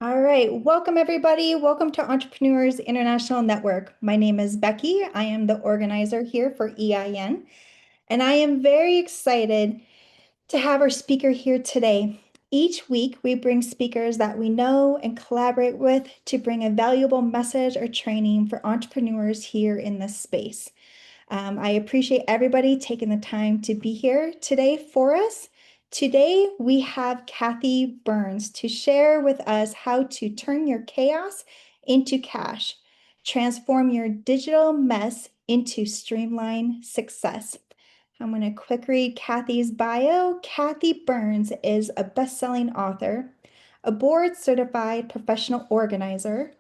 All right, welcome everybody. Welcome to Entrepreneurs International Network. My name is Becky. I am the organizer here for EIN, and I am very excited to have our speaker here today. Each week, we bring speakers that we know and collaborate with to bring a valuable message or training for entrepreneurs here in this space. I appreciate everybody taking the time to be here today for us. Today, we have Kathi Burns to share with us how to turn your chaos into cash, transform your digital mess into streamlined success. I'm going to quick read Kathi's bio. Kathi Burns is a best-selling author, a board-certified professional organizer,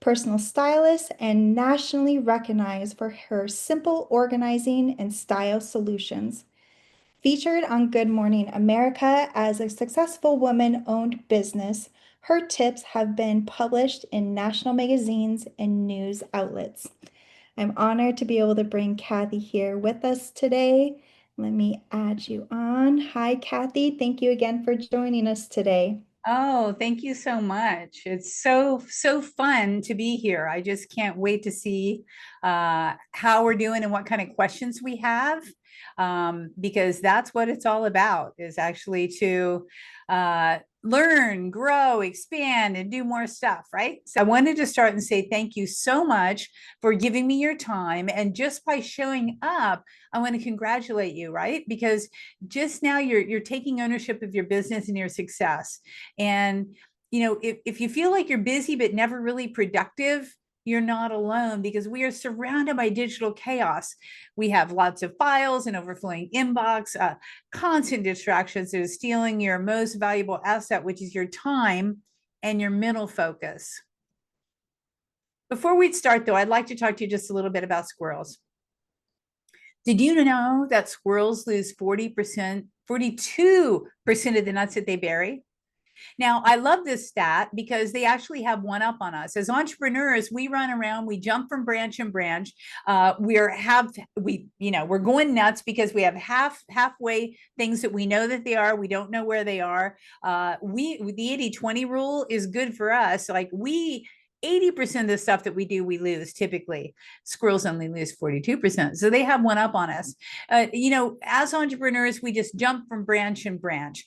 personal stylist, and nationally recognized for her simple organizing and style solutions. Featured on Good Morning America as a successful woman-owned business, her tips have been published in national magazines and news outlets. I'm honored to be able to bring Kathi here with us today. Let me add you on. Hi, Kathi. Thank you again for joining us today. Oh, thank you so much. It's so fun to be here. I just can't wait to see how we're doing and what kind of questions we have, because that's what it's all about, is actually to learn, grow, expand, and do more stuff, right? So I wanted to start and say thank you so much for giving me your time. And just by showing up, I want to congratulate you, right? Because just now you're taking ownership of your business and your success. And if you feel like you're busy but never really productive, you're not alone, because we are surrounded by digital chaos. We have lots of files and overflowing inbox, constant distractions that are stealing your most valuable asset, which is your time and your mental focus. Before we start, though, I'd like to talk to you just a little bit about squirrels. Did you know that squirrels lose 42% of the nuts that they bury? Now, I love this stat because they actually have one up on us. As entrepreneurs, we run around, we jump from branch and branch. We're going nuts because we have halfway things that we know that they are. We don't know where they are. The 80-20 rule is good for us. Like 80% of the stuff that we do, we lose typically. Squirrels only lose 42%. So they have one up on us. As entrepreneurs, we just jump from branch and branch.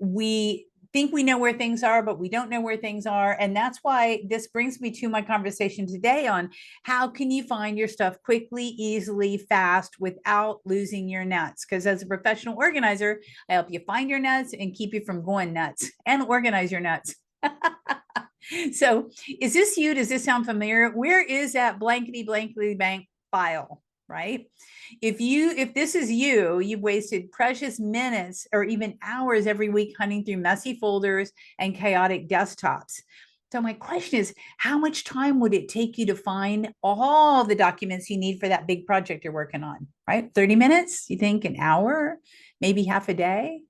We think we know where things are, but we don't know where things are. And that's why this brings me to my conversation today on how can you find your stuff quickly, easily, fast, without losing your nuts? Because as a professional organizer, I help you find your nuts and keep you from going nuts and organize your nuts. So is this you? Does this sound familiar? Where is that blankety bank file, right? If this is you, you've wasted precious minutes or even hours every week hunting through messy folders and chaotic desktops. So my question is, how much time would it take you to find all the documents you need for that big project you're working on, right? 30 minutes? You think an hour? Maybe half a day?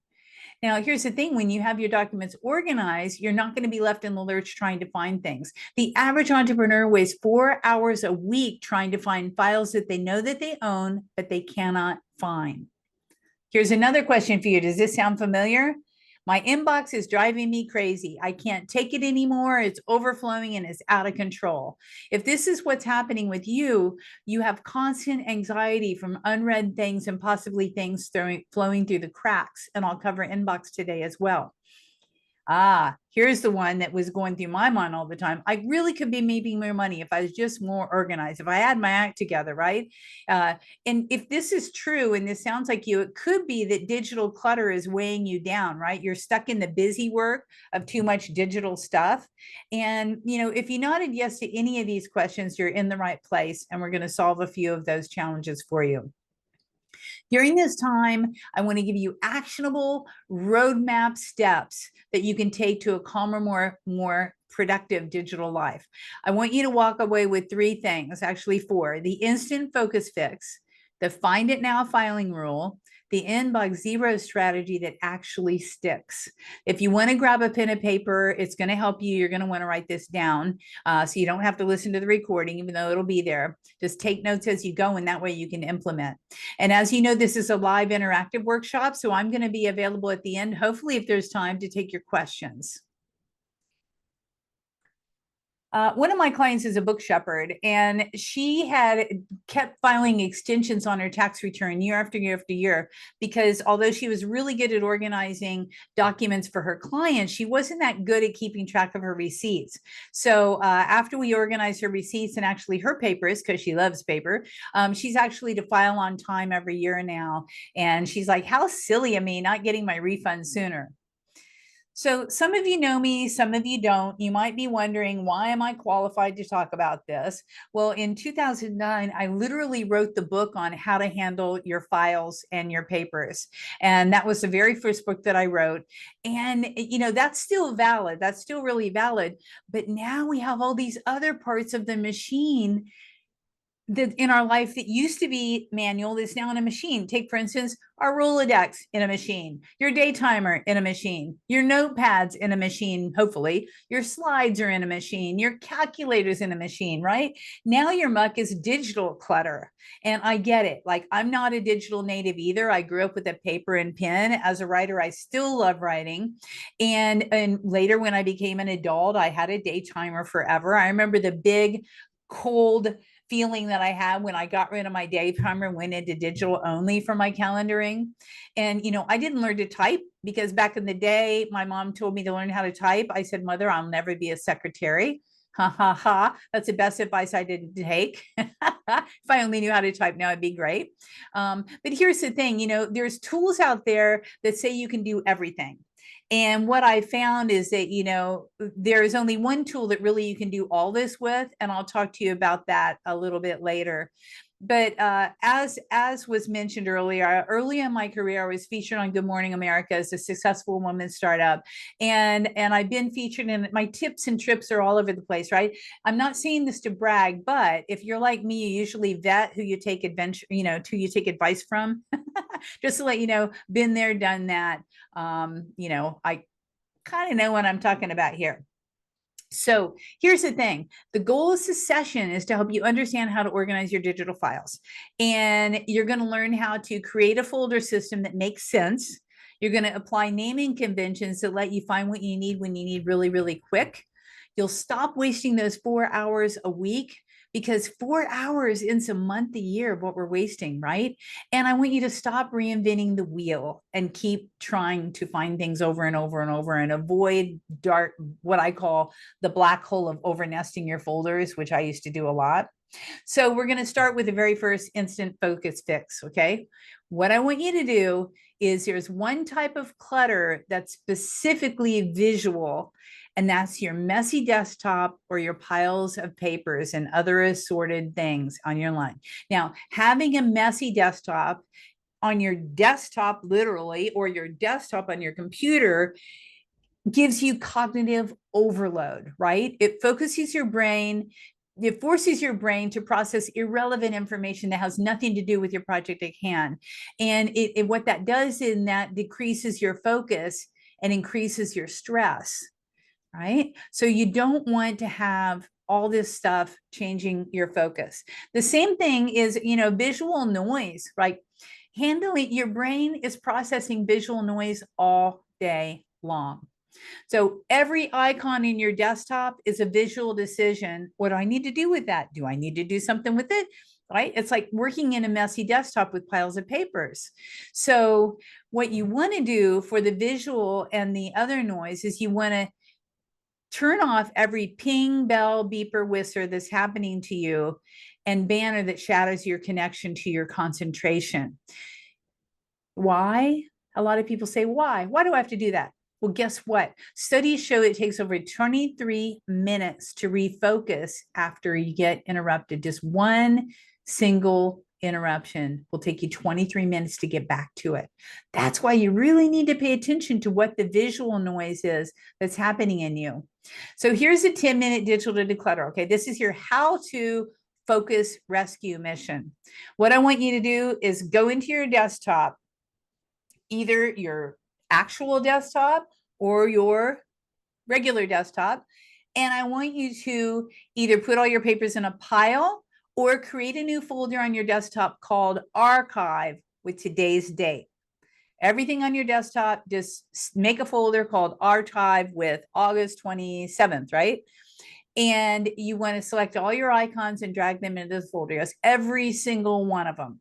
Now, here's the thing. When you have your documents organized, you're not going to be left in the lurch trying to find things. The average entrepreneur wastes 4 hours a week trying to find files that they know that they own, but they cannot find. Here's another question for you. Does this sound familiar? My inbox is driving me crazy. I can't take it anymore. It's overflowing and it's out of control. If this is what's happening with you, you have constant anxiety from unread things and possibly things flowing through the cracks. And I'll cover inbox today as well. Here's the one that was going through my mind all the time. I really could be making more money if I was just more organized, if I had my act together, right? And if this is true, and this sounds like you, it could be that digital clutter is weighing you down, right? You're stuck in the busy work of too much digital stuff. And, if you nodded yes to any of these questions, you're in the right place, and we're going to solve a few of those challenges for you. During this time, I want to give you actionable roadmap steps that you can take to a calmer, more productive digital life. I want you to walk away with 3 things, actually 4: the instant focus fix, the find it now filing rule, the inbox zero strategy that actually sticks. If you want to grab a pen and paper, it's going to help you. You're going to want to write this down so you don't have to listen to the recording, even though it'll be there. Just take notes as you go, and that way you can implement. And as you know, this is a live interactive workshop, so I'm going to be available at the end, hopefully if there's time, to take your questions. One of my clients is a book shepherd, and she had kept filing extensions on her tax return year after year after year because although she was really good at organizing documents for her clients, she wasn't that good at keeping track of her receipts. So after we organized her receipts and actually her papers, because she loves paper, she's actually to file on time every year now. And she's like, how silly of me not getting my refund sooner. So some of you know me, some of you don't. You might be wondering, why am I qualified to talk about this? Well, in 2009, I literally wrote the book on how to handle your files and your papers. And that was the very first book that I wrote. And, that's still valid. That's still really valid. But now we have all these other parts of the machine that in our life that used to be manual is now in a machine. Take, for instance, our Rolodex in a machine, your day timer in a machine, your notepads in a machine, hopefully, your slides are in a machine, your calculators in a machine, right? Now your muck is digital clutter. And I get it. Like, I'm not a digital native either. I grew up with a paper and pen. As a writer, I still love writing. And later, when I became an adult, I had a day timer forever. I remember the big, cold feeling that I had when I got rid of my day timer and went into digital only for my calendaring. And, I didn't learn to type because back in the day, my mom told me to learn how to type. I said, Mother, I'll never be a secretary. Ha ha ha. That's the best advice I didn't take. If I only knew how to type now, it'd be great. But here's the thing, there's tools out there that say you can do everything. And what I found is that, there is only one tool that really you can do all this with. And I'll talk to you about that a little bit later. But as was mentioned earlier, early in my career, I was featured on Good Morning America as a successful woman startup, and I've been featured in my tips and trips are all over the place, right? I'm not saying this to brag, but if you're like me, you usually vet who you take who you take advice from. Just to let you know, been there, done that. I kind of know what I'm talking about here. So here's the thing. The goal of this session is to help you understand how to organize your digital files. And you're going to learn how to create a folder system that makes sense. You're going to apply naming conventions to let you find what you need when you need really, really quick. You'll stop wasting those 4 hours a week because 4 hours is a month a year of what we're wasting, right? And I want you to stop reinventing the wheel and keep trying to find things over and over and over and avoid what I call the black hole of overnesting your folders, which I used to do a lot. So we're going to start with the very first instant focus fix, okay? What I want you to do is there's one type of clutter that's specifically visual, and that's your messy desktop or your piles of papers and other assorted things on your line. Now, having a messy desktop on your desktop, literally, or your desktop on your computer gives you cognitive overload, right? It focuses your brain. It forces your brain to process irrelevant information that has nothing to do with your project at hand. And what that does in that decreases your focus and increases your stress, right? So you don't want to have all this stuff changing your focus. The same thing is, visual noise, right? Handling your brain is processing visual noise all day long. So every icon in your desktop is a visual decision. What do I need to do with that? Do I need to do something with it? Right? It's like working in a messy desktop with piles of papers. So what you want to do for the visual and the other noise is you want to turn off every ping, bell, beeper, whistler that's happening to you and banner that shadows your connection to your concentration. Why? A lot of people say, why? Why do I have to do that? Well, guess what? Studies show it takes over 23 minutes to refocus after you get interrupted. Just one single interruption will take you 23 minutes to get back to it. That's why you really need to pay attention to what the visual noise is that's happening in you. So here's a 10-minute digital declutter. Okay, this is your how to focus rescue mission. What I want you to do is go into your desktop, either your actual desktop or your regular desktop. And I want you to either put all your papers in a pile or create a new folder on your desktop called Archive with today's date. Everything on your desktop, just make a folder called Archive with August 27th, right? And you want to select all your icons and drag them into the folder. Yes, every single one of them.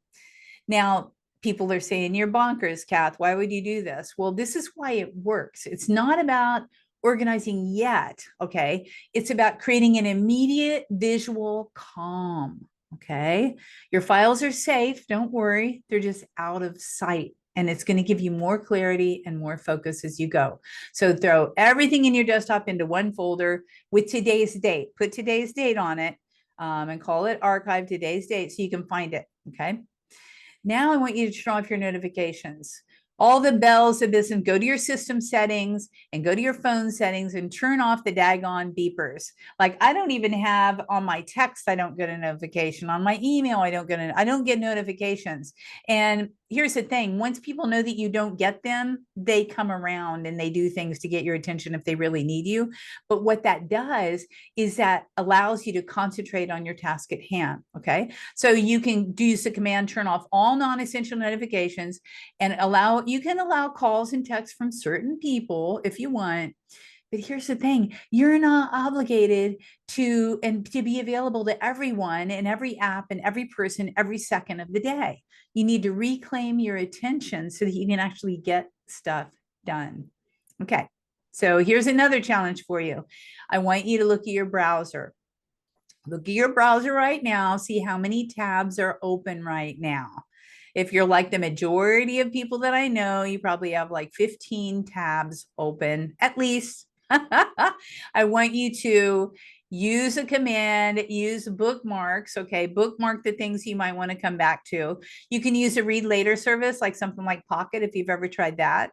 Now, people are saying you're bonkers, Kath. Why would you do this? Well, this is why it works. It's not about organizing yet, okay? It's about creating an immediate visual calm, okay? Your files are safe, don't worry. They're just out of sight. And it's going to give you more clarity and more focus as you go. So throw everything in your desktop into one folder with today's date. Put today's date on it and call it archive today's date so you can find it, okay? Now I want you to turn off your notifications. All the bells of this, and go to your system settings and go to your phone settings and turn off the daggone beepers. Like, I don't even have on my text, I don't get a notification. On my email, I don't get notifications. And here's the thing, once people know that you don't get them, they come around and they do things to get your attention if they really need you. But what that does is that allows you to concentrate on your task at hand, okay? So you can use the command turn off all non-essential notifications and you can allow calls and texts from certain people if you want. But here's the thing, you're not obligated to be available to everyone and every app and every person every second of the day. You need to reclaim your attention so that you can actually get stuff done. Okay, so here's another challenge for you. I want you to look at your browser. Look at your browser right now, see how many tabs are open right now. If you're like the majority of people that I know, you probably have like 15 tabs open at least. I want you to use a command, use bookmarks, okay? Bookmark the things you might want to come back to. You can use a read later service like something like Pocket if you've ever tried that.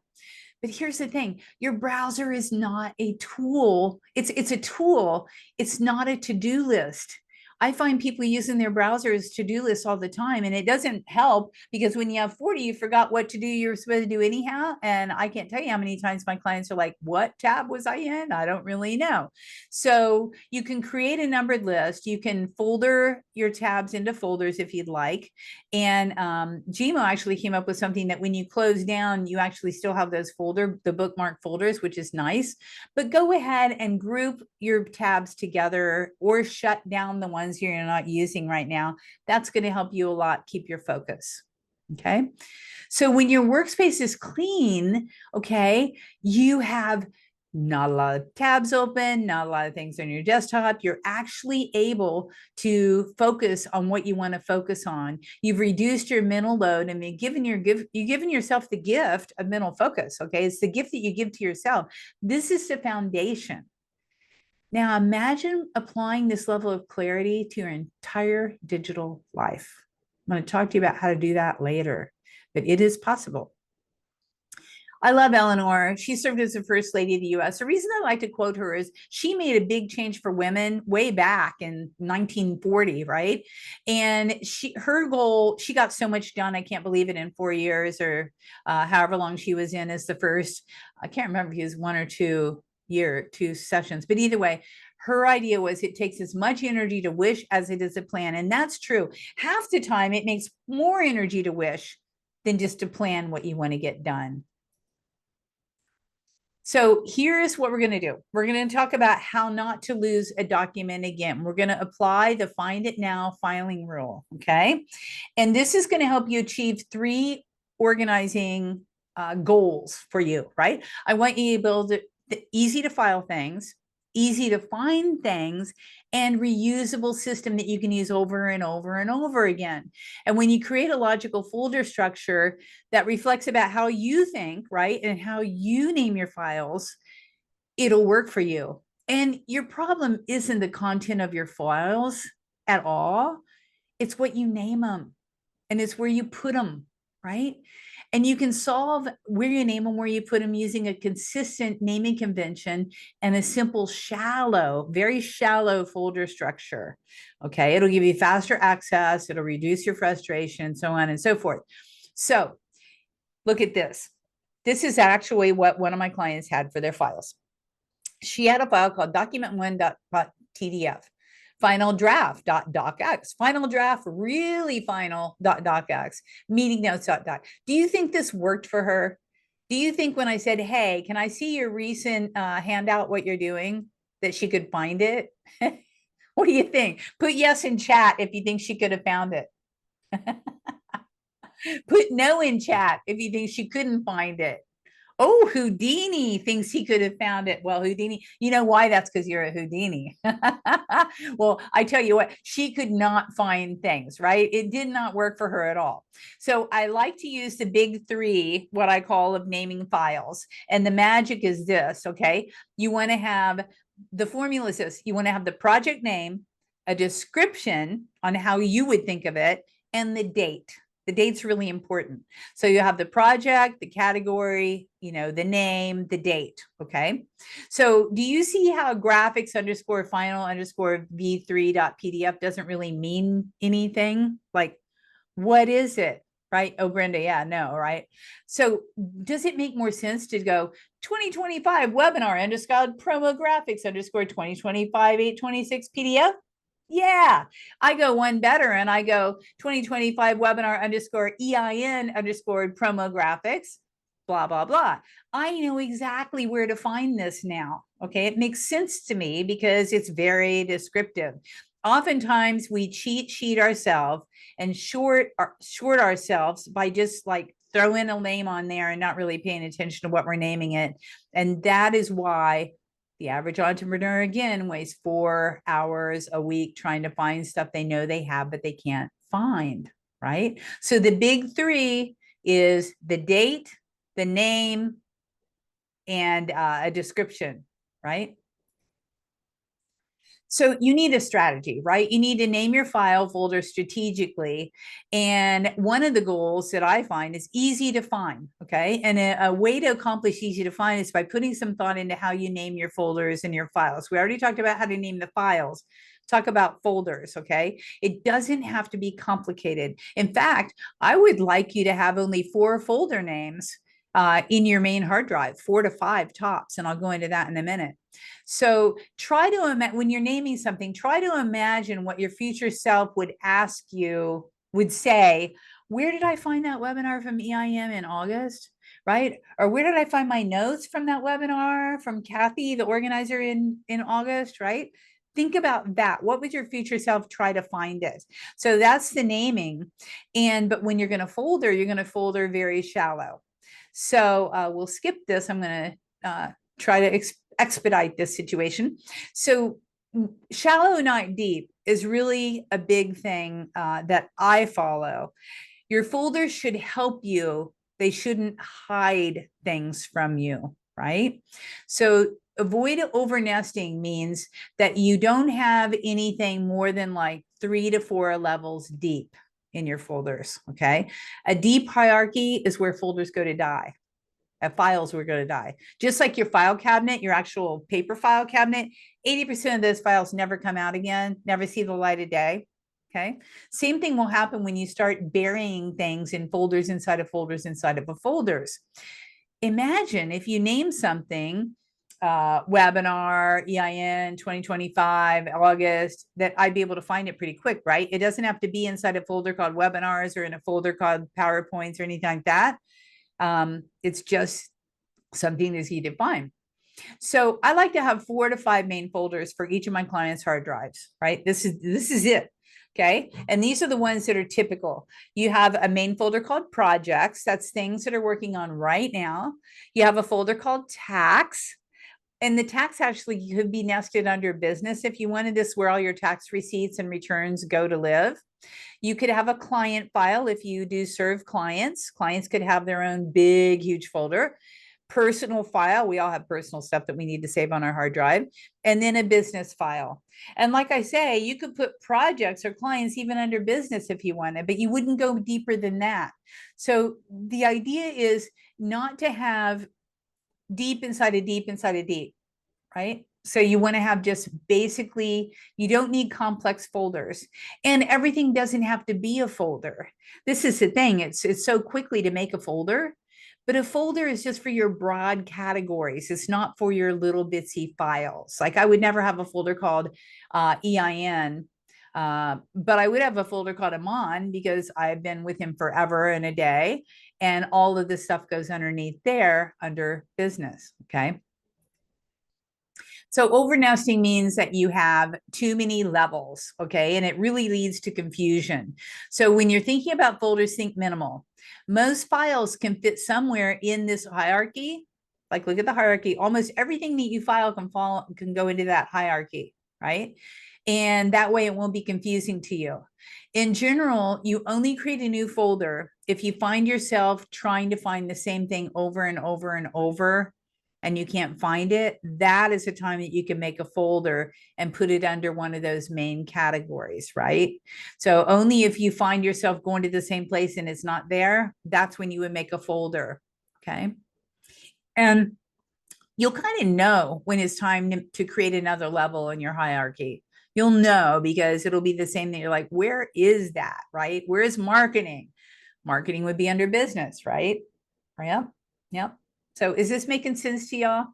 But here's the thing, your browser is not a tool. It's a tool. It's not a to-do list. I find people using their browsers to-do lists all the time, and it doesn't help because when you have 40, you forgot what to do you're supposed to do anyhow. And I can't tell you how many times my clients are like, what tab was I in? I don't really know. So you can create a numbered list. You can folder your tabs into folders if you'd like. And Gmail actually came up with something that when you close down, you actually still have those the bookmark folders, which is nice. But go ahead and group your tabs together or shut down the ones you're not using right now. That's going to help you a lot keep your focus. Okay. So when your workspace is clean, okay, you have not a lot of tabs open, not a lot of things on your desktop. You're actually able to focus on what you want to focus on. You've reduced your mental load and you've given yourself the gift of mental focus. Okay. It's the gift that you give to yourself. This is the foundation. Now imagine applying this level of clarity to your entire digital life. I'm going to talk to you about how to do that later, but it is possible. I love Eleanor. She served as the first lady of the US. The reason I like to quote her is she made a big change for women way back in 1940, right? And her goal, she got so much done. I can't believe it in 4 years or however long she was in as the first. I can't remember if it was 1 or 2 sessions, but either way, her idea was it takes as much energy to wish as it is a plan. And that's true. Half the time it makes more energy to wish than just to plan what you want to get done. So here's what we're going to do. We're going to talk about how not to lose a document again. We're going to apply the find it now filing rule. Okay. And this is going to help you achieve 3 organizing goals for you, right? I want you to build easy to file things, easy to find things, and reusable system that you can use over and over and over again. And when you create a logical folder structure that reflects about how you think, right, and how you name your files, it'll work for you. And your problem isn't the content of your files at all. It's what you name them, and it's where you put them, right? And you can solve where you name them, where you put them using a consistent naming convention and a simple very shallow folder structure. Okay, it'll give you faster access, it'll reduce your frustration, so on and so forth. So look at this. This is actually what one of my clients had for their files. She had a file called document1.tdf. Final draft .docx, final draft, really final .docx, meeting notes .doc. Do you think this worked for her? Do you think when I said, hey, can I see your recent handout, what you're doing, that she could find it? What do you think? Put yes in chat if you think she could have found it. Put no in chat if you think she couldn't find it. Oh, Houdini thinks he could have found it. Well, Houdini, you know why? That's because you're a Houdini. Well, I tell you what, she could not find things, right? It did not work for her at all. So I like to use the big three, what I call of naming files. And the magic is this, okay? You want to have the formula is this: you want to have the project name, a description on how you would think of it, and the date. The date's really important. So you have the project, the category, the name, the date. Okay. So do you see how graphics underscore final underscore v3.pdf doesn't really mean anything? Like, what is it? Right. Oh, Brenda. Yeah, no. Right. So does it make more sense to go 2025 webinar underscore promo graphics underscore 2025 826 PDF? Yeah, I go one better and I go 2025 webinar underscore EIN underscore promo graphics, blah, blah, blah. I know exactly where to find this now. Okay. It makes sense to me because it's very descriptive. Oftentimes we cheat sheet ourselves and short ourselves by just like throwing a name on there and not really paying attention to what we're naming it. And that is why the average entrepreneur, again, wastes 4 hours a week trying to find stuff they know they have, but they can't find, right? So the big three is the date, the name, and a description, right? So you need a strategy, right? You need to name your file folder strategically. And one of the goals that I find is easy to find, okay? And a way to accomplish easy to find is by putting some thought into how you name your folders and your files. We already talked about how to name the files. Talk about folders, okay? It doesn't have to be complicated. In fact, I would like you to have only 4 folder names in your main hard drive, 4 to 5 tops, and I'll go into that in a minute. So try to imagine when you're naming something, try to imagine what your future self would ask you, would say, where did I find that webinar from EIM in August? Right? Or where did I find my notes from that webinar from Kathi, the organizer in August, right? Think about that. What would your future self try to find it? So that's the naming. But when you're going to folder very shallow. So we'll skip this. I'm going to try to expedite this situation. So shallow, not deep is really a big thing that I follow. Your folders should help you. They shouldn't hide things from you, right? So avoid over nesting means that you don't have anything more than like 3 to 4 levels deep in your folders, okay? A deep hierarchy is where folders go to die. Files were going to die. Just like your file cabinet, your actual paper file cabinet, 80% of those files never come out again, never see the light of day. Okay. Same thing will happen when you start burying things in folders inside of folders inside of a folders. Imagine if you name something webinar, EIN 2025, August, that I'd be able to find it pretty quick, right? It doesn't have to be inside a folder called webinars or in a folder called PowerPoints or anything like that. It's just something that's easy to find. So I like to have 4 to 5 main folders for each of my clients' hard drives, right? This is it. Okay. And these are the ones that are typical. You have a main folder called projects. That's things that are working on right now. You have a folder called tax. And the tax actually could be nested under business if you wanted this where all your tax receipts and returns go to live. You could have a client file if you do serve clients. Clients could have their own big, huge folder. Personal file, we all have personal stuff that we need to save on our hard drive, and then a business file. And like I say, you could put projects or clients even under business if you wanted, but you wouldn't go deeper than that. So the idea is not to have deep inside a deep inside a deep, right? So you want to have just basically, you don't need complex folders, and everything doesn't have to be a folder. This is the thing. It's so quickly to make a folder, but a folder is just for your broad categories. It's not for your little bitsy files. Like I would never have a folder called EIN, but I would have a folder called Amon because I've been with him forever and a day. And all of this stuff goes underneath there under business. Okay. So overnesting means that you have too many levels, okay? And it really leads to confusion. So when you're thinking about folders, think minimal. Most files can fit somewhere in this hierarchy. Like look at the hierarchy. Almost everything that you file can go into that hierarchy, right? And that way it won't be confusing to you. In general, you only create a new folder if you find yourself trying to find the same thing over and over and over and you can't find it. That is a time that you can make a folder and put it under one of those main categories, right? So only if you find yourself going to the same place and it's not there, that's when you would make a folder, okay? And you'll kind of know when it's time to create another level in your hierarchy. You'll know because it'll be the same thing. You're like, where is that, right? Where is marketing? Marketing would be under business, right? Yep. Yep. So is this making sense to y'all?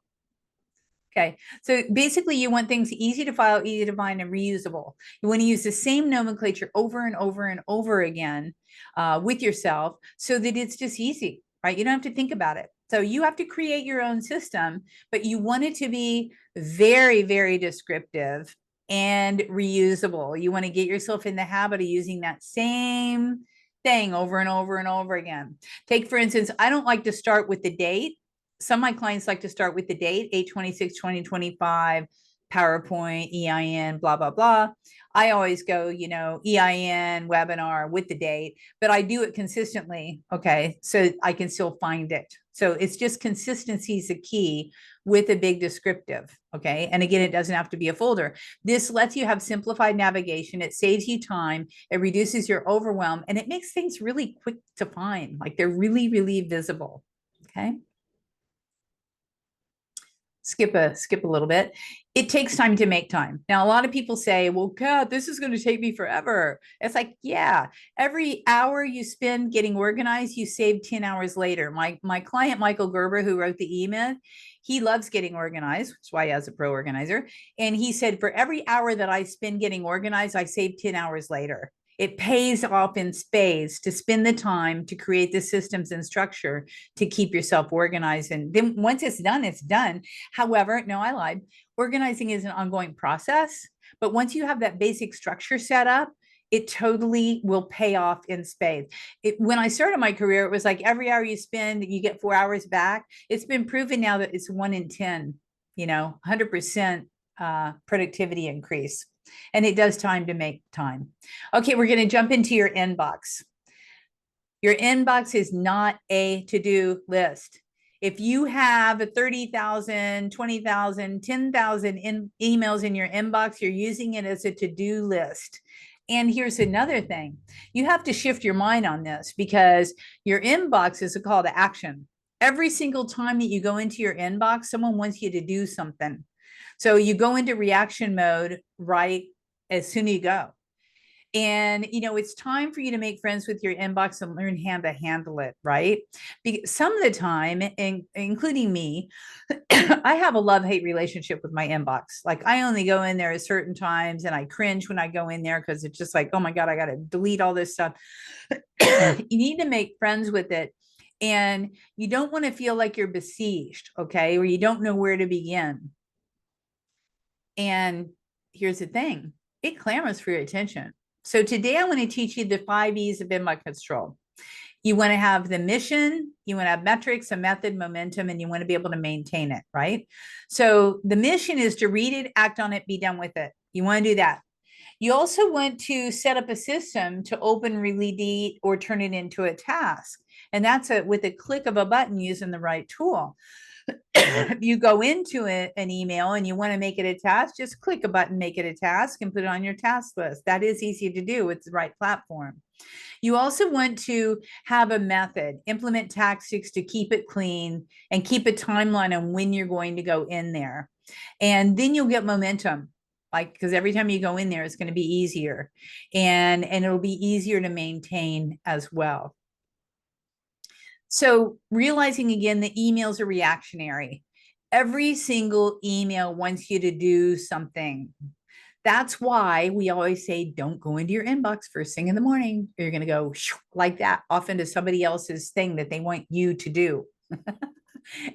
Okay, so basically you want things easy to file, easy to find, and reusable. You want to use the same nomenclature over and over and over again with yourself so that it's just easy, right? You don't have to think about it. So you have to create your own system, but you want it to be very, very descriptive and reusable. You want to get yourself in the habit of using that same thing over and over and over again. Take, for instance, I don't like to start with the date. Some of my clients like to start with the date, 8/26/2025, PowerPoint, EIN, blah, blah, blah. I always go, EIN, webinar with the date, but I do it consistently, okay, so I can still find it. So it's just consistency is the key with a big descriptive, okay? And again, it doesn't have to be a folder. This lets you have simplified navigation. It saves you time. It reduces your overwhelm, and it makes things really quick to find. Like they're really, really visible, okay? Skip a little bit. It takes time to make time. Now, a lot of people say, well, God, this is going to take me forever. It's like, yeah, every hour you spend getting organized, you save 10 hours later. My client, Michael Gerber, who wrote the email, he loves getting organized, which is why he has a pro organizer. And he said, for every hour that I spend getting organized, I save 10 hours later. It pays off in spades to spend the time to create the systems and structure to keep yourself organized. And then once it's done, it's done. However, no, I lied. Organizing is an ongoing process, but once you have that basic structure set up, it totally will pay off in spades. When I started my career, it was like every hour you spend, you get 4 hours back. It's been proven now that it's 1 in 10, 100% productivity increase. And it does time to make time. Okay, we're going to jump into your inbox. Your inbox is not a to-do list. If you have 30,000, 20,000, 10,000 emails in your inbox, you're using it as a to-do list. And here's another thing. You have to shift your mind on this because your inbox is a call to action. Every single time that you go into your inbox, someone wants you to do something. So you go into reaction mode right as soon as you go. And, it's time for you to make friends with your inbox and learn how to handle it, right? Because some of the time, including me, I have a love-hate relationship with my inbox. Like I only go in there at certain times and I cringe when I go in there because it's just like, oh my God, I got to delete all this stuff. You need to make friends with it. And you don't want to feel like you're besieged, okay? Or you don't know where to begin. And here's the thing, it clamors for your attention. So today I want to teach you the 5 E's of inbox control. You want to have the mission, you want to have metrics, a method, momentum, and you want to be able to maintain it, right? So the mission is to read it, act on it, be done with it. You want to do that. You also want to set up a system to open, delete, or turn it into a task. And that's with a click of a button using the right tool. If you go into an email and you want to make it a task, just click a button, make it a task, and put it on your task list. That is easy to do with the right platform. You also want to have a method, implement tactics to keep it clean and keep a timeline on when you're going to go in there. And then you'll get momentum. Because every time you go in there, it's going to be easier and it'll be easier to maintain as well. So realizing again, the emails are reactionary. Every single email wants you to do something. That's why we always say, don't go into your inbox first thing in the morning. You're going to go like that off into somebody else's thing that they want you to do.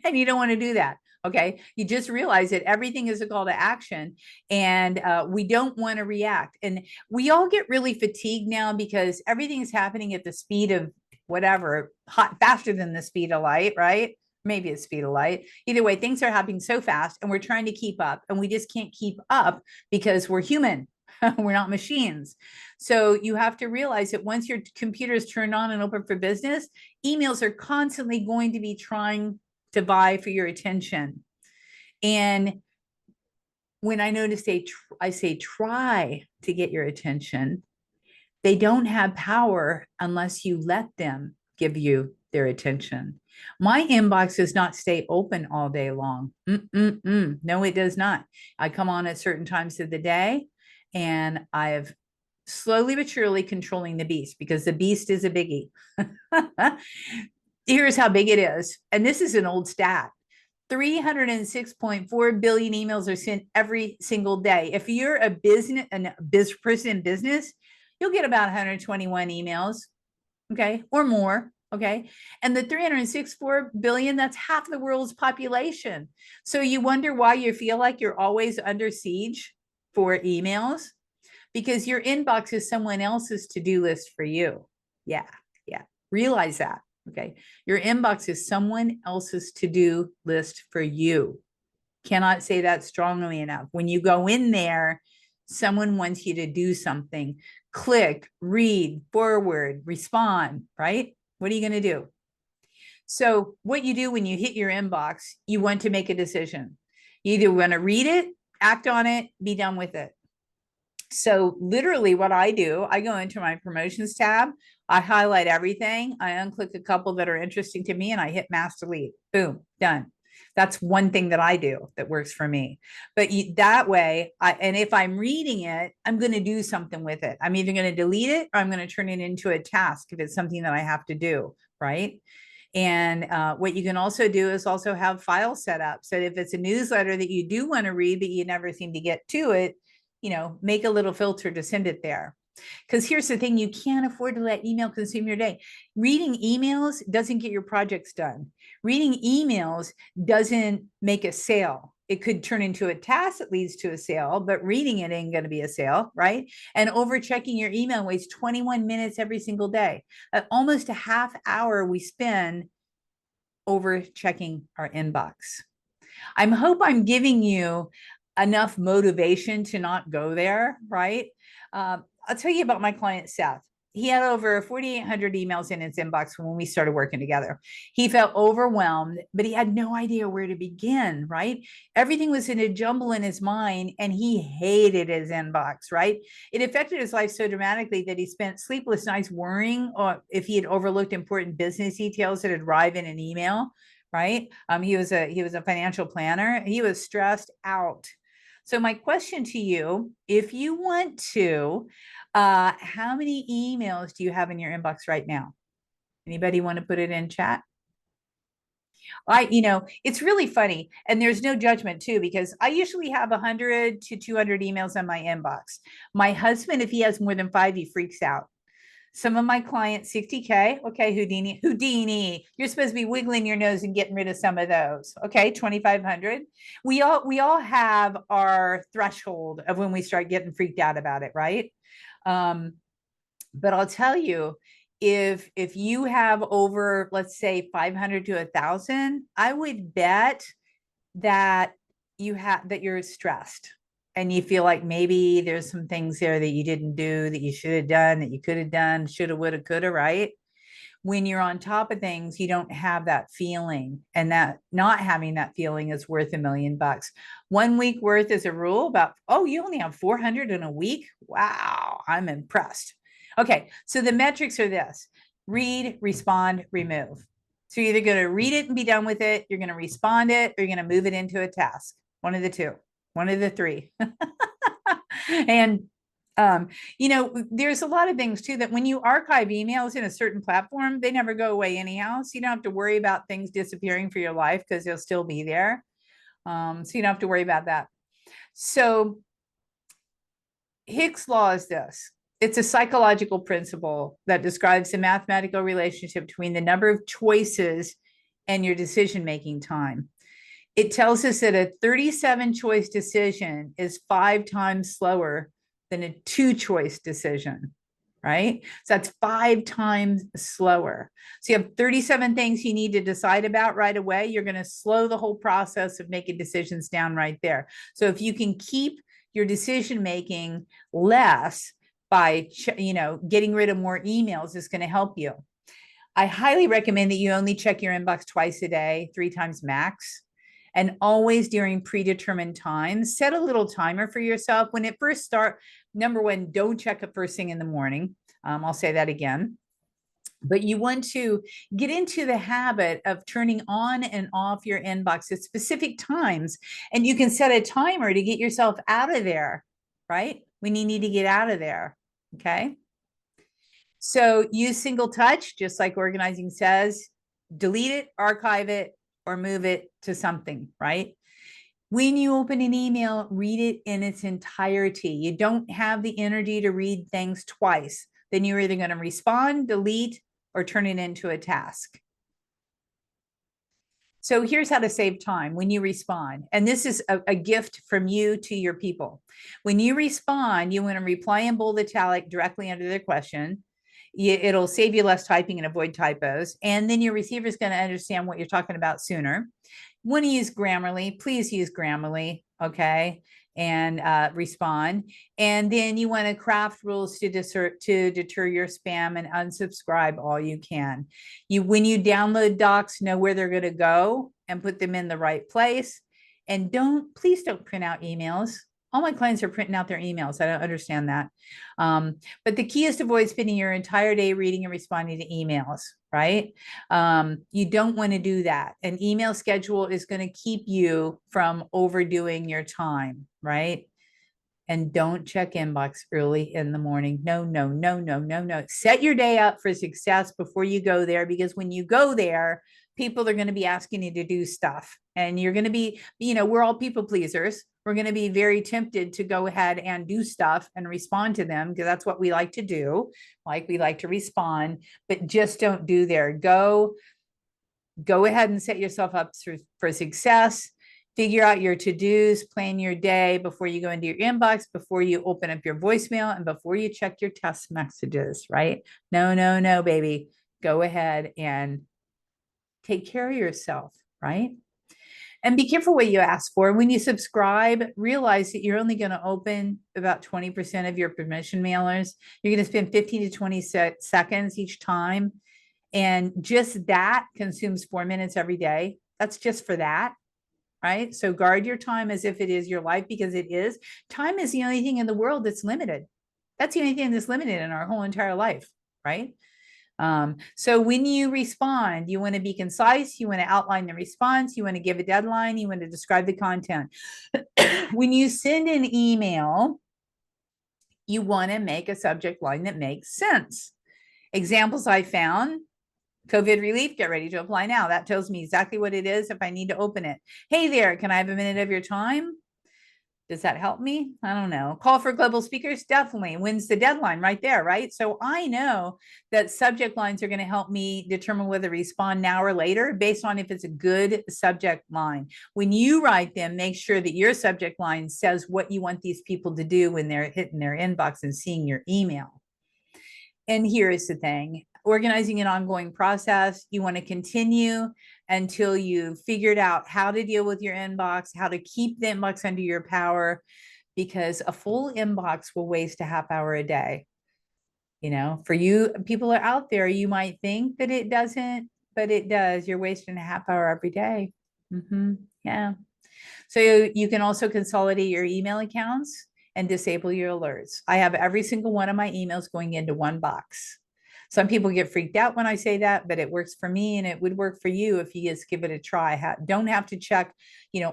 And you don't want to do that. Okay. You just realize that everything is a call to action, and we don't want to react. And we all get really fatigued now because everything is happening at the speed of whatever, hot, faster than the speed of light, right? Maybe it's speed of light. Either way, things are happening so fast and we're trying to keep up, and we just can't keep up because we're human. We're not machines. So you have to realize that once your computer is turned on and open for business, emails are constantly going to be trying to vie for your attention. And when I notice I say try to get your attention, they don't have power unless you let them give you their attention. My inbox does not stay open all day long. No, it does not. I come on at certain times of the day, and I have slowly but surely controlling the beast, because the beast is a biggie. Here's how big it is. And this is an old stat. 306.4 billion emails are sent every single day. If you're a biz person in business, you'll get about 121 emails, okay, or more, okay? And the 364 billion, that's half the world's population. So you wonder why you feel like you're always under siege for emails? Because your inbox is someone else's to-do list for you. Yeah, yeah. Realize that. Okay. Your inbox is someone else's to-do list for you. Cannot say that strongly enough. When you go in there, someone wants you to do something. Click, read, forward, respond, right? What are you going to do? So what you do when you hit your inbox, you want to make a decision. You either want to read it, act on it, be done with it. So literally what I do, I go into my promotions tab, I highlight everything, I unclick a couple that are interesting to me, and I hit mass delete. Boom, done. That's one thing that I do that works for me. But that way, and if I'm reading it, I'm going to do something with it. I'm either going to delete it or I'm going to turn it into a task if it's something that I have to do, right? And what you can also do is also have files set up. So if it's a newsletter that you do want to read, but you never seem to get to it, make a little filter to send it there. Because here's the thing, you can't afford to let email consume your day. Reading emails doesn't get your projects done. Reading emails doesn't make a sale. It could turn into a task that leads to a sale, but reading it ain't going to be a sale, right? And over checking your email wastes 21 minutes every single day. Almost a half hour we spend over checking our inbox. I hope I'm giving you enough motivation to not go there, right? I'll tell you about my client, Seth. He had over 4,800 emails in his inbox when we started working together. He felt overwhelmed, but he had no idea where to begin, right? Everything was in a jumble in his mind, and he hated his inbox, right? It affected his life so dramatically that he spent sleepless nights worrying if he had overlooked important business details that had arrived in an email, right? He was a financial planner. He was stressed out. So my question to you, if you want to, how many emails do you have in your inbox right now? Anybody want to put it in chat? It's really funny, and there's no judgment too, because I usually have 100 to 200 emails in my inbox. My husband, if he has more than 5, he freaks out. Some of my clients, 60K. Okay, Houdini, you're supposed to be wiggling your nose and getting rid of some of those. Okay, 2,500. We all have our threshold of when we start getting freaked out about it, right? But I'll tell you, if you have over, let's say, 500 to 1,000, I would bet that you're stressed, and you feel like maybe there's some things there that you didn't do, that you should have done, that you could have done, shoulda, woulda, coulda, right? When you're on top of things, you don't have that feeling, and that not having that feeling is worth $1 million. 1 week worth is a rule about, oh, you only have 400 in a week? Wow, I'm impressed. Okay, so the metrics are this: read, respond, remove. So you're either going to read it and be done with it, you're going to respond it, or you're going to move it into a task. One of the two, one of the three. And there's a lot of things too, that when you archive emails in a certain platform, they never go away anyhow. So you don't have to worry about things disappearing for your life, because they'll still be there. So you don't have to worry about that. So Hicks' law is this. It's a psychological principle that describes the mathematical relationship between the number of choices and your decision-making time. It tells us that a 37 choice decision is 5 times slower than a 2 choice decision, right? So that's 5 times slower. So you have 37 things you need to decide about right away. You're going to slow the whole process of making decisions down right there. So if you can keep your decision making less by, getting rid of more emails, is going to help you. I highly recommend that you only check your inbox twice a day, 3 times max, and always during predetermined times. Set a little timer for yourself. When it first starts, number one, don't check it first thing in the morning. I'll say that again. But you want to get into the habit of turning on and off your inbox at specific times. And you can set a timer to get yourself out of there, right? When you need to get out of there. Okay. So use single touch, just like organizing says. Delete it, archive it, or move it to something, right? When you open an email, read it in its entirety. You don't have the energy to read things twice. Then you're either going to respond, delete, or turn it into a task. So here's how to save time when you respond. And this is a gift from you to your people. When you respond, you want to reply in bold italic directly under their question. It'll save you less typing and avoid typos. And then your receiver is going to understand what you're talking about sooner. Want to use Grammarly, please use Grammarly, okay, and respond. And then you want to craft rules to deter your spam and unsubscribe all you can. When you download docs, know where they're going to go and put them in the right place. And please don't print out emails. All my clients are printing out their emails. I don't understand that. But the key is to avoid spending your entire day reading and responding to emails, right? You don't want to do that. An email schedule is going to keep you from overdoing your time, right? And don't check inbox early in the morning. No, no, no, no, no, no. Set your day up for success before you go there, because when you go there, people are going to be asking you to do stuff. And you're going to be, we're all people pleasers. We're going to be very tempted to go ahead and do stuff and respond to them, because that's what we like to do. Like, we like to respond, but just don't do there. Go ahead and set yourself up for success. Figure out your to-dos, plan your day before you go into your inbox, before you open up your voicemail, and before you check your text messages, right? No, no, no, baby. Go ahead and take care of yourself, right? And be careful what you ask for. When you subscribe, realize that you're only going to open about 20% of your permission mailers. You're going to spend 15 to 20 seconds each time. And just that consumes 4 minutes every day. That's just for that, right? So guard your time as if it is your life, because it is. Time is the only thing in the world that's limited. That's the only thing that's limited in our whole entire life, right? So when you respond, you want to be concise, you want to outline the response, you want to give a deadline, you want to describe the content. When you send an email, you want to make a subject line that makes sense. Examples I found: COVID relief, get ready to apply now. That tells me exactly what it is if I need to open it. Hey there, can I have a minute of your time? Does that help me? I don't know. Call for global speakers? Definitely. When's the deadline? Right there, right? So I know that subject lines are going to help me determine whether to respond now or later based on if it's a good subject line. When you write them, make sure that your subject line says what you want these people to do when they're hitting their inbox and seeing your email. And here is the thing: organizing an ongoing process. You want to continue until you've figured out how to deal with your inbox, how to keep the inbox under your power, because a full inbox will waste a half hour a day. For you, people are out there, you might think that it doesn't, but it does. You're wasting a half hour every day. Yeah. So you can also consolidate your email accounts and disable your alerts. I have every single one of my emails going into one box. Some people get freaked out when I say that, but it works for me, and it would work for you if you just give it a try. Don't have to check,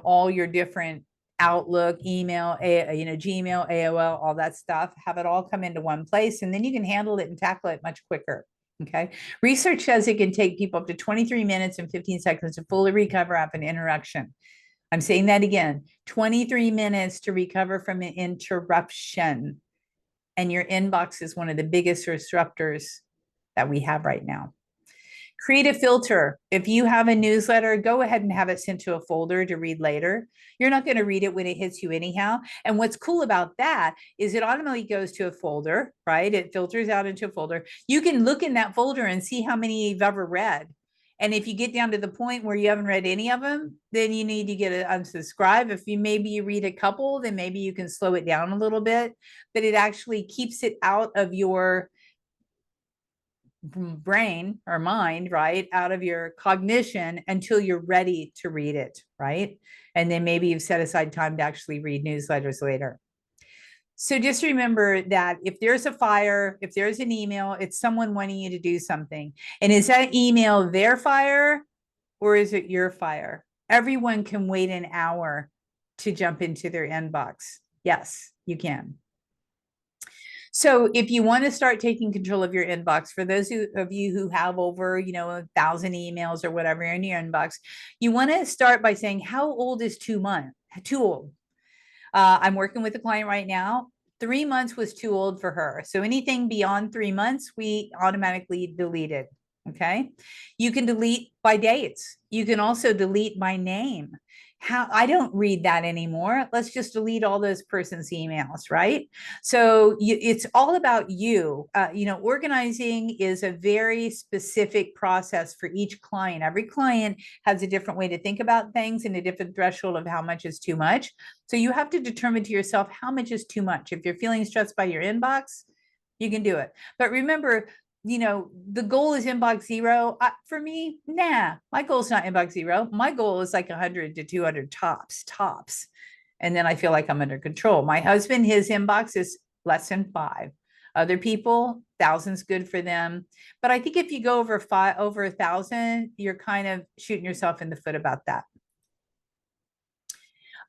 all your different Outlook, email, Gmail, AOL, all that stuff. Have it all come into one place, and then you can handle it and tackle it much quicker. Okay. Research says it can take people up to 23 minutes and 15 seconds to fully recover after an interruption. I'm saying that again: 23 minutes to recover from an interruption. And your inbox is one of the biggest disruptors that we have right now. Create a filter. If you have a newsletter, go ahead and have it sent to a folder to read later. You're not going to read it when it hits you anyhow. And what's cool about that is it automatically goes to a folder, right? It filters out into a folder. You can look in that folder and see how many you've ever read. And if you get down to the point where you haven't read any of them, then you need to get it unsubscribe. If you read a couple, then maybe you can slow it down a little bit, but it actually keeps it out of your brain or mind, right? Out of your cognition until you're ready to read it, right? And then maybe you've set aside time to actually read newsletters later. So just remember that if there's a fire, if there's an email, it's someone wanting you to do something. And is that email their fire or is it your fire? Everyone can wait an hour to jump into their inbox. Yes, you can. So if you want to start taking control of your inbox, for those of you who have over, 1,000 emails or whatever in your inbox, you want to start by saying, how old is 2 months? Too old. I'm working with a client right now. 3 months was too old for her. So anything beyond 3 months, we automatically deleted. Okay. You can delete by dates. You can also delete by name. I don't read that anymore. Let's just delete all those person's emails, right? So it's all about you. Organizing is a very specific process for each client. Every client has a different way to think about things and a different threshold of how much is too much. So you have to determine to yourself how much is too much. If you're feeling stressed by your inbox, you can do it. But remember, the goal is inbox zero. For me, my goal is not inbox zero. My goal is like 100 to 200 tops. And then I feel like I'm under control. My husband, his inbox is less than 5. Other people, thousands good for them. But I think if you go over 1,000, you're kind of shooting yourself in the foot about that.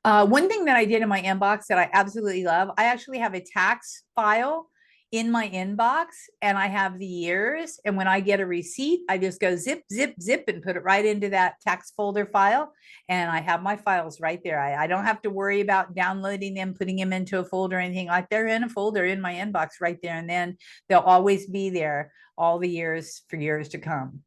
One thing that I did in my inbox that I absolutely love, I actually have a tax file in my inbox and I have the years. And when I get a receipt, I just go zip, zip, zip and put it right into that tax folder file. And I have my files right there. I don't have to worry about downloading them, putting them into a folder or anything like they're in a folder in my inbox right there. And then they'll always be there all the years for years to come.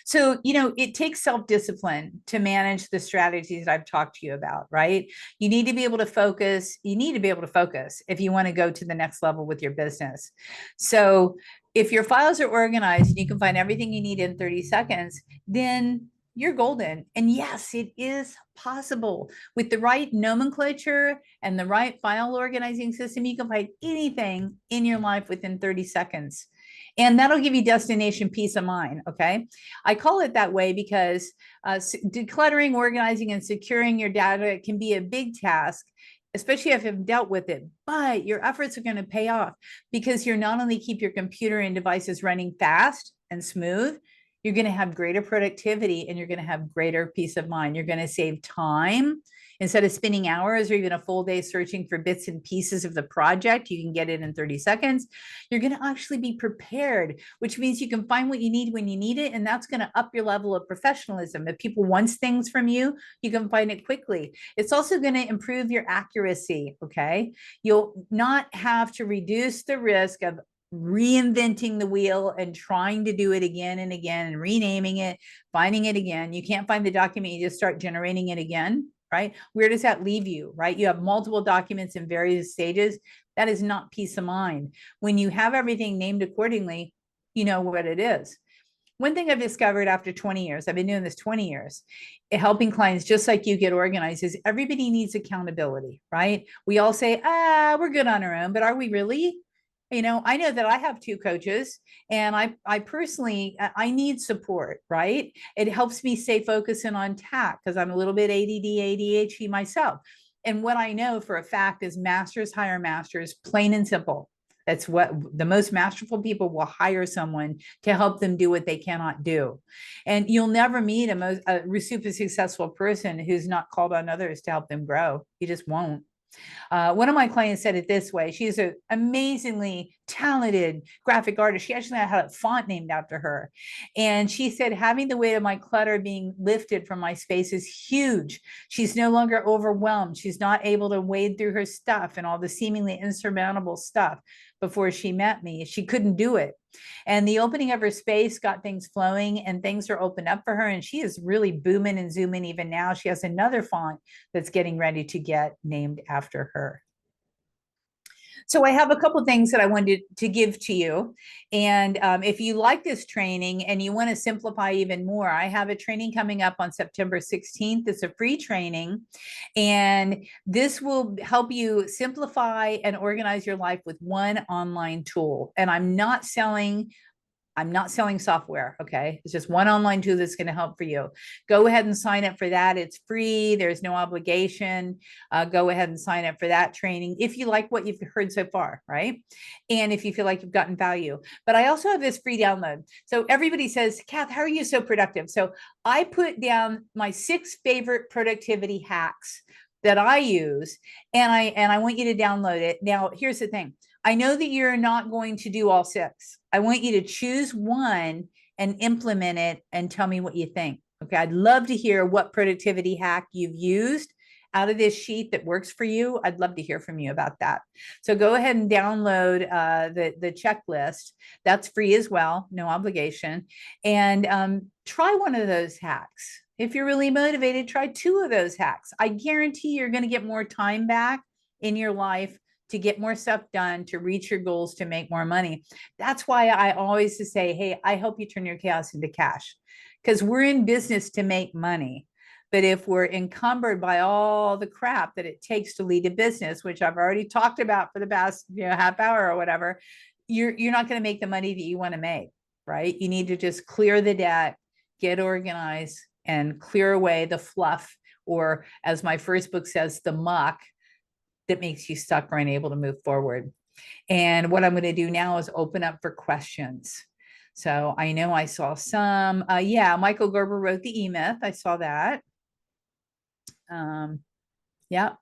So, it takes self-discipline to manage the strategies that I've talked to you about, right? You need to be able to focus. You need to be able to focus if you want to go to the next level with your business. So if your files are organized and you can find everything you need in 30 seconds, then you're golden. And yes, it is possible. With the right nomenclature and the right file organizing system, you can find anything in your life within 30 seconds. And that'll give you destination peace of mind. Okay. I call it that way because decluttering, organizing, and securing your data can be a big task, especially if you've dealt with it, but your efforts are going to pay off because you're not only keep your computer and devices running fast and smooth, you're going to have greater productivity and you're going to have greater peace of mind. You're going to save time. Instead of spending hours or even a full day searching for bits and pieces of the project, you can get it in 30 seconds. You're going to actually be prepared, which means you can find what you need when you need it. And that's going to up your level of professionalism. If people want things from you, you can find it quickly. It's also going to improve your accuracy. Okay. You'll not have to reduce the risk of reinventing the wheel and trying to do it again and again and renaming it, finding it again. You can't find the document, you just start generating it again, right? Where does that leave you, right? You have multiple documents in various stages. That is not peace of mind. When you have everything named accordingly, you know what it is. One thing I've discovered after 20 years, I've been doing this 20 years, helping clients just like you get organized, is everybody needs accountability, right? We all say, we're good on our own, but are we really? I know that I have 2 coaches and I personally, I need support, right? It helps me stay focused and on task because I'm a little bit ADD, ADHD myself. And what I know for a fact is masters hire masters, plain and simple. That's what the most masterful people will hire someone to help them do what they cannot do. And you'll never meet a super successful person who's not called on others to help them grow. You just won't. One of my clients said it this way. She's an amazingly talented graphic artist. She actually had a font named after her. And she said, having the weight of my clutter being lifted from my space is huge. She's no longer overwhelmed. She's not able to wade through her stuff and all the seemingly insurmountable stuff. Before she met me, she couldn't do it. And the opening of her space got things flowing, and things are opened up for her. And she is really booming and zooming even now. She has another font that's getting ready to get named after her. So I have a couple things that I wanted to give to you. And if you like this training and you want to simplify even more, I have a training coming up on September 16th. It's a free training. And this will help you simplify and organize your life with one online tool. And I'm not selling software. Okay. It's just one online tool that's going to help for you. Go ahead and sign up for that. It's free. There's no obligation. Go ahead and sign up for that training if you like what you've heard so far. Right. And if you feel like you've gotten value. But I also have this free download. So everybody says, Kath, how are you so productive? So I put down my 6 favorite productivity hacks that I use, and I want you to download it. Now, here's the thing. I know that you're not going to do all 6. I want you to choose one and implement it and tell me what you think. Okay. I'd love to hear what productivity hack you've used out of this sheet that works for you. I'd love to hear from you about that. So go ahead and download the checklist. That's free as well, no obligation. And try one of those hacks. If you're really motivated, try 2 of those hacks. I guarantee you're going to get more time back in your life to get more stuff done, to reach your goals, to make more money. That's why I always say, hey, I help you turn your chaos into cash, because we're in business to make money. But if we're encumbered by all the crap that it takes to lead a business, which I've already talked about for the past half hour or whatever, you're not going to make the money that you want to make, right? You need to just clear the debt, get organized, and clear away the fluff, or as my first book says, the muck that makes you stuck or unable to move forward. And what I'm going to do now is open up for questions. So I know I saw some. Yeah, Michael Gerber wrote the E-Myth. I saw that. Yeah.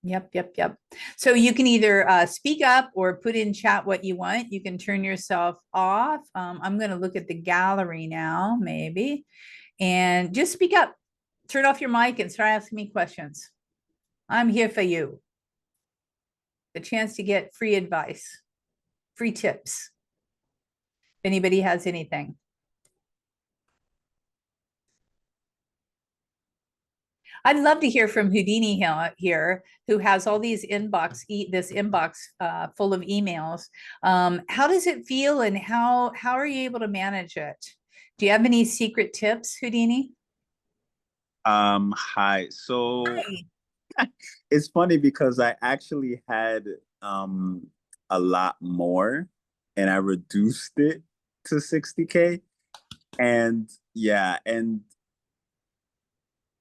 Yep. So you can either speak up or put in chat what you want. You can turn yourself off. I'm going to look at the gallery now, maybe, and just speak up. Turn off your mic and start asking me questions. I'm here for you. The chance to get free advice, free tips. If anybody has anything. I'd love to hear from Houdini here, who has all these this inbox full of emails. How does it feel, and how are you able to manage it? Do you have any secret tips, Houdini? Hi. So Hi. it's funny because I actually had a lot more and I reduced it to 60K. And yeah, and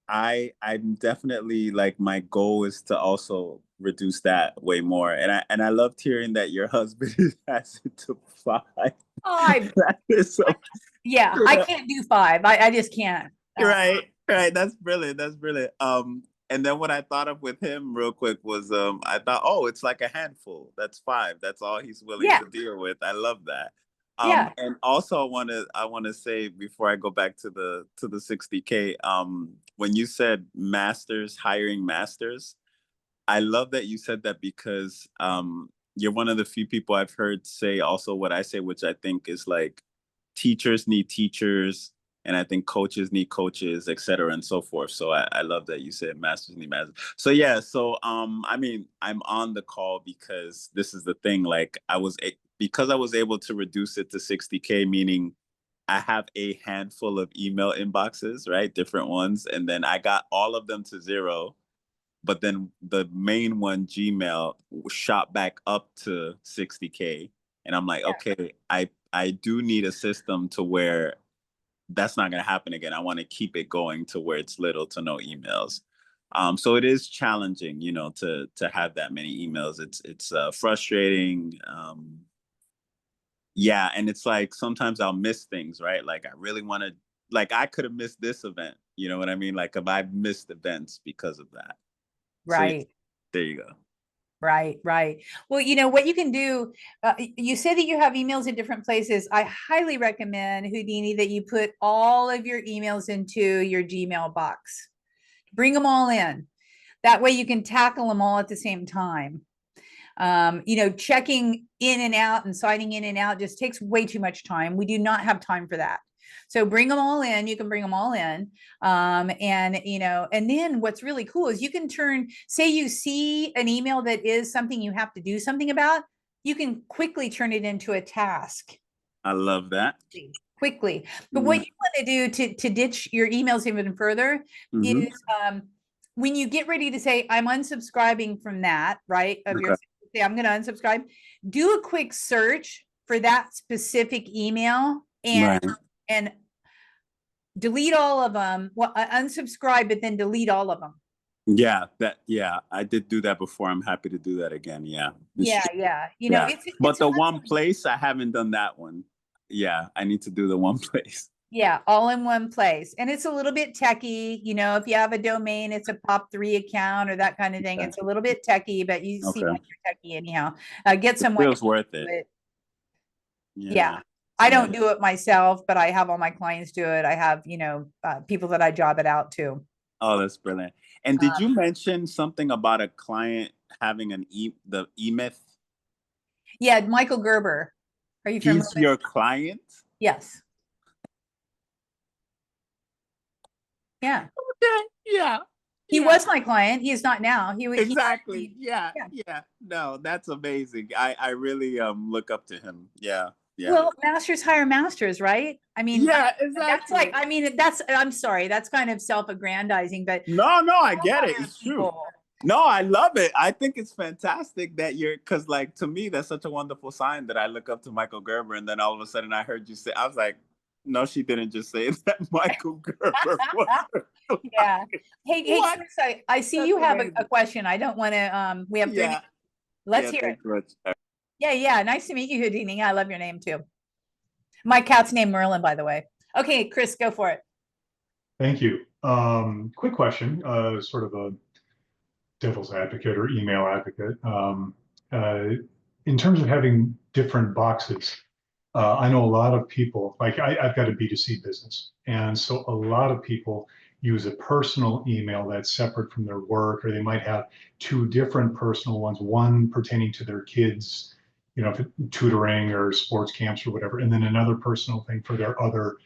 I'm definitely like, my goal is to also reduce that way more. And I loved hearing that your husband has it to 5. Oh, That is so, yeah, you I know, can't do 5. I just can't. right. That's brilliant. That's brilliant. And then what I thought of with him real quick was, I thought, oh, it's like a handful. That's 5. That's all he's willing Yeah, to deal with. I love that. yeah, And also I want to say before I go back to the 60K, when you said masters, hiring masters, I love that you said that, because you're one of the few people I've heard say also what I say, which I think is like, teachers need teachers, and I think coaches need coaches, et cetera, and so forth. So I love that you said masters need masters. So yeah, so I mean, I'm on the call because this is the thing. Like, because I was able to reduce it to 60K, meaning I have a handful of email inboxes, right? Different ones. And then I got all of them to 0. But then the main one, Gmail, shot back up to 60K. And I'm like, okay, I do need a system to where that's not going to happen again. I want to keep it going to where it's little to no emails. So it is challenging, to have that many emails. It's frustrating. Yeah, and it's like sometimes I'll miss things, right? Like, I really want to, like, I could have missed this event. You know what I mean? Like, if I've missed events because of that. So yeah, right. there you go. Right, right. Well, you know what you can do. You say that you have emails in different places. I highly recommend, Houdini, that you put all of your emails into your Gmail box. Bring them all in. That way you can tackle them all at the same time. You know, checking in and out and signing in and out just takes way too much time. We do not have time for that. So bring them all in. You can bring them all in. And, you know, and then what's really cool is you can turn, say you see an email that is something you have to do something about, you can quickly turn it into a task. I love that. Quickly. But what you want to do to ditch your emails even further is when you get ready to say, I'm unsubscribing from that, right? Of your say, I'm going to unsubscribe, do a quick search for that specific email and delete all of them. Well, unsubscribe, but then delete all of them. Yeah, I did do that before. I'm happy to do that again. Yeah. Yeah. You know, but the one place, I haven't done that one. Yeah, I need to do the one place. Yeah, all in one place. And it's a little bit techy, you know, if you have a domain, it's a POP3 account or that kind of thing. It's a little bit techy, but you see you're techy anyhow. Get someone. Feels worth it. Yeah. I don't do it myself, but I have all my clients do it. I have, you know, people that I job it out to. Oh, that's brilliant. And did you mention something about a client having the E-Myth? Yeah, Michael Gerber. Are you familiar? He's your client? Yes. Yeah. Okay. Yeah. He was my client. He is not now. He was exactly. Yeah. No, that's amazing. I really look up to him. Yeah. Well, masters hire masters, right? I mean, yeah, exactly. That's like, I mean, I'm sorry, that's kind of self-aggrandizing, but no, I get it. It's true. No, I love it. I think it's fantastic that because like to me, that's such a wonderful sign that I look up to Michael Gerber, and then all of a sudden I heard you say, I was like, no, she didn't just say that Michael Gerber was yeah. Hey, Chris, I see you have a question. I don't want to, we have 3 minutes. Let's hear it. Yeah. Nice to meet you, Houdini. I love your name too. My cat's named Merlin, by the way. Okay, Chris, go for it. Thank you. Quick question, sort of a devil's advocate or email advocate. In terms of having different boxes, I know a lot of people, like I've got a B2C business. And so a lot of people use a personal email that's separate from their work, or they might have 2 different personal ones, one pertaining to their kids, you know, tutoring or sports camps or whatever, and then another personal thing for their other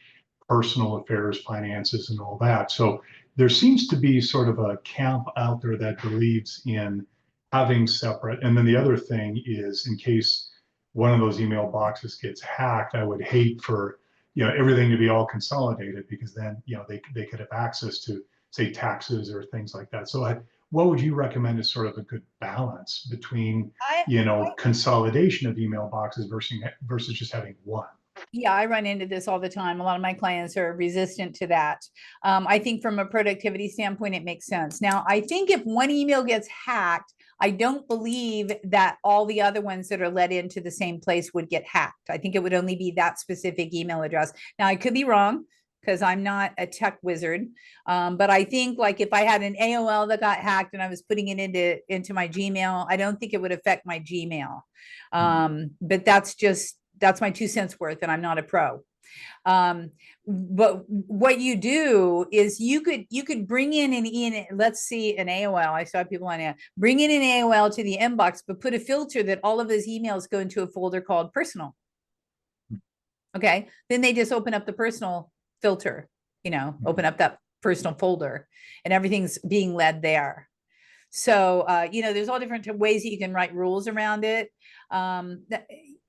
personal affairs, finances, and all that. So there seems to be sort of a camp out there that believes in having separate. And then the other thing is, in case one of those email boxes gets hacked, I would hate for, you know, everything to be all consolidated, because then, you know, they could have access to, say, taxes or things like that. So what would you recommend is sort of a good balance between, you know, consolidation of email boxes versus just having one? Yeah, I run into this all the time. A lot of my clients are resistant to that. I think from a productivity standpoint, it makes sense. Now, I think if one email gets hacked, I don't believe that all the other ones that are let into the same place would get hacked. I think it would only be that specific email address. Now, I could be wrong because I'm not a tech wizard. But I think like if I had an AOL that got hacked and I was putting it into my Gmail, I don't think it would affect my Gmail. But that's my 2 cents worth, and I'm not a pro. But what you do is you could bring in let's see, an AOL. I saw people on it. Bring in an AOL to the inbox, but put a filter that all of those emails go into a folder called personal. Okay. Then they just open up the personal filter, you know, open up that personal folder, and everything's being led there. So, you know, there's all different ways that you can write rules around it.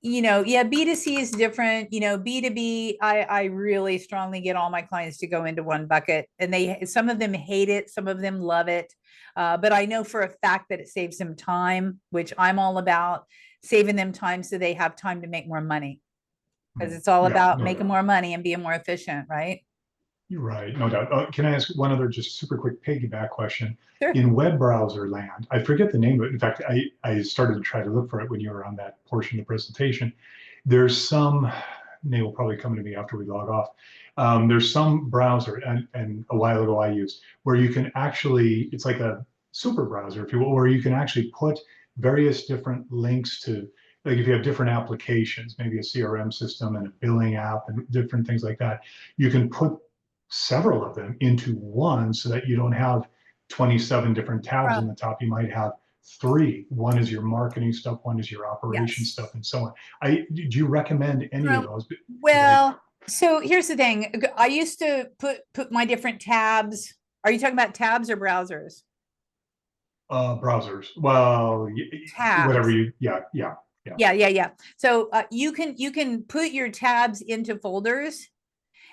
You know, yeah, B2C is different. You know, B2B, I really strongly get all my clients to go into one bucket, and some of them hate it, some of them love it. But I know for a fact that it saves them time, which I'm all about, saving them time so they have time to make more money, because it's all about making more money and being more efficient, right? You're right, no doubt. Can I ask one other just super quick piggyback question? Sure. In web browser land, I forget the name of it. In fact, I started to try to look for it when you were on that portion of the presentation. There's some, name will probably come to me after we log off. There's some browser, and a while ago I used, where you can actually, it's like a super browser, if you will, where you can actually put various different links to, like if you have different applications, maybe a CRM system and a billing app and different things like that, you can put several of them into one so that you don't have 27 different tabs on the top. You might have 3. One is your marketing stuff, one is your operation Yes. stuff, and so on. Do you recommend any of those? Well, so here's the thing. I used to put my different tabs. Are you talking about tabs or browsers? Browsers. Well, Tabs. whatever you, yeah. Yeah. So you can put your tabs into folders.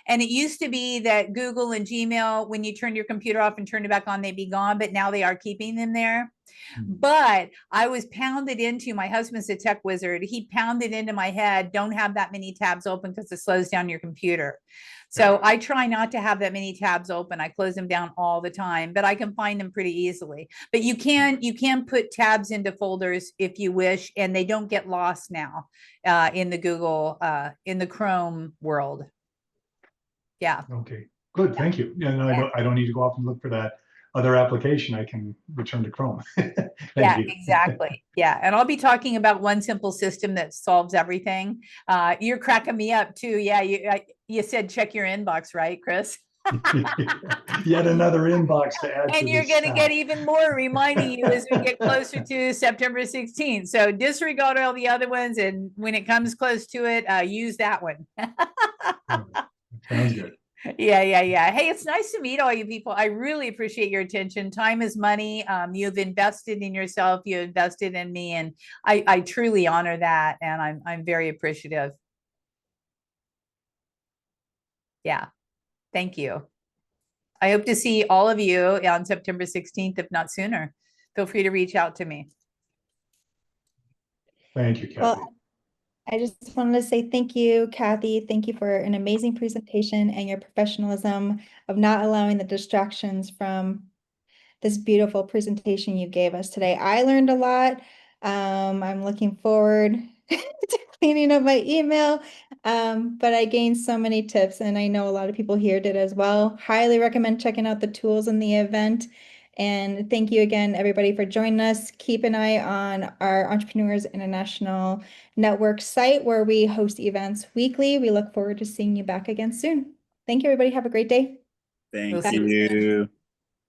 And it used to be that Google and Gmail, when you turn your computer off and turn it back on, they'd be gone, but now they are keeping them there. But I was pounded into, my husband's a tech wizard. He pounded into my head, don't have that many tabs open because it slows down your computer. So I try not to have that many tabs open. I close them down all the time, but I can find them pretty easily. But you can put tabs into folders if you wish, and they don't get lost now in the Google, in the Chrome world. Yeah. Okay, good. Thank you. And I don't need to go off and look for that other application. I can return to Chrome. Thank you. Exactly. Yeah. And I'll be talking about one simple system that solves everything. You're cracking me up too. Yeah. You said check your inbox, right, Chris? Yet another inbox to add. And you're going to get even more reminding you as we get closer to September 16th. So disregard all the other ones. And when it comes close to it, use that one. Sounds good. Yeah. Hey, it's nice to meet all you people. I really appreciate your attention. Time is money. You've invested in yourself. You invested in me, and I truly honor that. And I'm very appreciative. Yeah. Thank you. I hope to see all of you on September 16th, if not sooner. Feel free to reach out to me. Thank you, Kathy. Well, I just wanted to say thank you, Kathy. Thank you for an amazing presentation and your professionalism of not allowing the distractions from this beautiful presentation you gave us today. I learned a lot. I'm looking forward to cleaning up my email, but I gained so many tips, and I know a lot of people here did as well. Highly recommend checking out the tools in the event. And thank you again, everybody, for joining us. Keep an eye on our Entrepreneurs International Network site where we host events weekly. We look forward to seeing you back again soon. Thank you, everybody. Have a great day. Thank you.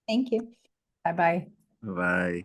Thank you. Bye-bye. Bye.